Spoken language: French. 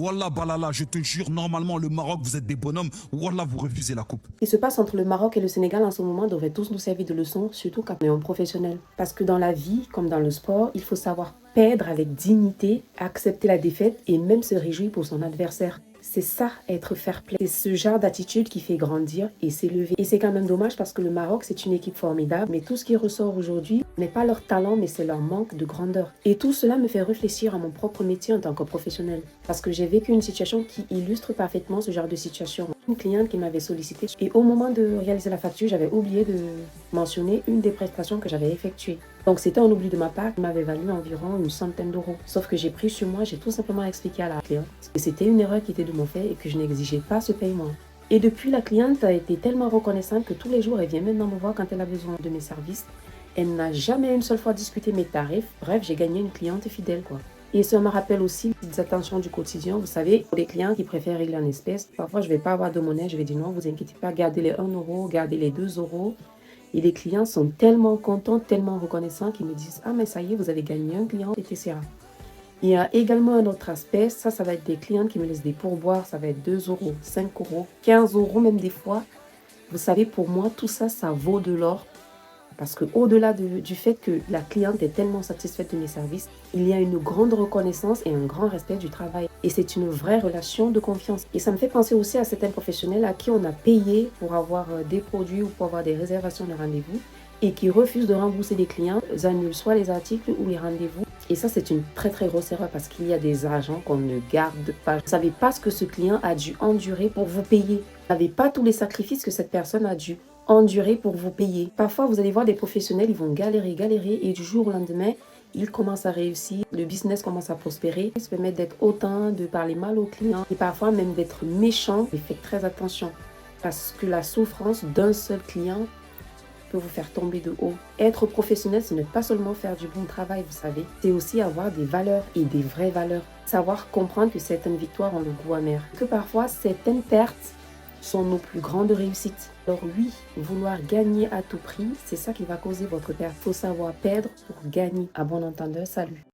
Wallah Balala, je te jure, normalement, le Maroc, vous êtes des bonhommes. Wallah, vous refusez la coupe. Ce qui se passe entre le Maroc et le Sénégal en ce moment devrait tous nous servir de leçon, surtout quand on est un professionnel. Parce que dans la vie, comme dans le sport, il faut savoir perdre avec dignité, accepter la défaite et même se réjouir pour son adversaire. C'est ça, être fair play. C'est ce genre d'attitude qui fait grandir et s'élever. Et c'est quand même dommage parce que le Maroc, c'est une équipe formidable, mais tout ce qui ressort aujourd'hui n'est pas leur talent, mais c'est leur manque de grandeur. Et tout cela me fait réfléchir à mon propre métier en tant que professionnel. Parce que j'ai vécu une situation qui illustre parfaitement ce genre de situation. Une cliente qui m'avait sollicité et au moment de réaliser la facture, j'avais oublié de mentionner une des prestations que j'avais effectuées. Donc c'était un oubli de ma part qui m'avait valu environ une centaine d'euros. Sauf que j'ai pris sur moi, j'ai tout simplement expliqué à la cliente que c'était une erreur qui était de mon fait et que je n'exigeais pas ce paiement. Et depuis, la cliente a été tellement reconnaissante que tous les jours, elle vient maintenant me voir quand elle a besoin de mes services. Elle n'a jamais une seule fois discuté mes tarifs. Bref, j'ai gagné une cliente fidèle, quoi. Et ça me rappelle aussi des attentions du quotidien. Vous savez, pour les clients qui préfèrent régler en espèces, parfois je ne vais pas avoir de monnaie, je vais dire non, vous inquiétez pas, gardez les 1 euro, gardez les 2 euros. Et les clients sont tellement contents, tellement reconnaissants qu'ils me disent ah mais ça y est, vous avez gagné un client, etc. Il y a également un autre aspect, ça va être des clients qui me laissent des pourboires, ça va être 2 euros, 5 euros, 15 euros même des fois. Vous savez, pour moi, tout ça, ça vaut de l'or. Parce qu'au-delà du fait que la cliente est tellement satisfaite de mes services, il y a une grande reconnaissance et un grand respect du travail. Et c'est une vraie relation de confiance. Et ça me fait penser aussi à certains professionnels à qui on a payé pour avoir des produits ou pour avoir des réservations de rendez-vous et qui refusent de rembourser les clients, ils annulent soit les articles ou les rendez-vous. Et ça, c'est une très très grosse erreur parce qu'il y a des agents qu'on ne garde pas. Vous ne savez pas ce que ce client a dû endurer pour vous payer. Vous ne savez pas tous les sacrifices que cette personne a dû endurer pour vous payer. Parfois, vous allez voir des professionnels, ils vont galérer et du jour au lendemain, ils commencent à réussir, le business commence à prospérer. Ils se permettent d'être hautain, de parler mal aux clients et parfois même d'être méchants. Mais faites très attention parce que la souffrance d'un seul client peut vous faire tomber de haut. Être professionnel, ce n'est pas seulement faire du bon travail, vous savez. C'est aussi avoir des valeurs et des vraies valeurs. Savoir comprendre que certaines victoires ont le goût amer. Que parfois, certaines pertes sont nos plus grandes réussites. Alors oui, vouloir gagner à tout prix, c'est ça qui va causer votre perte. Il faut savoir perdre pour gagner. À bon entendeur, salut.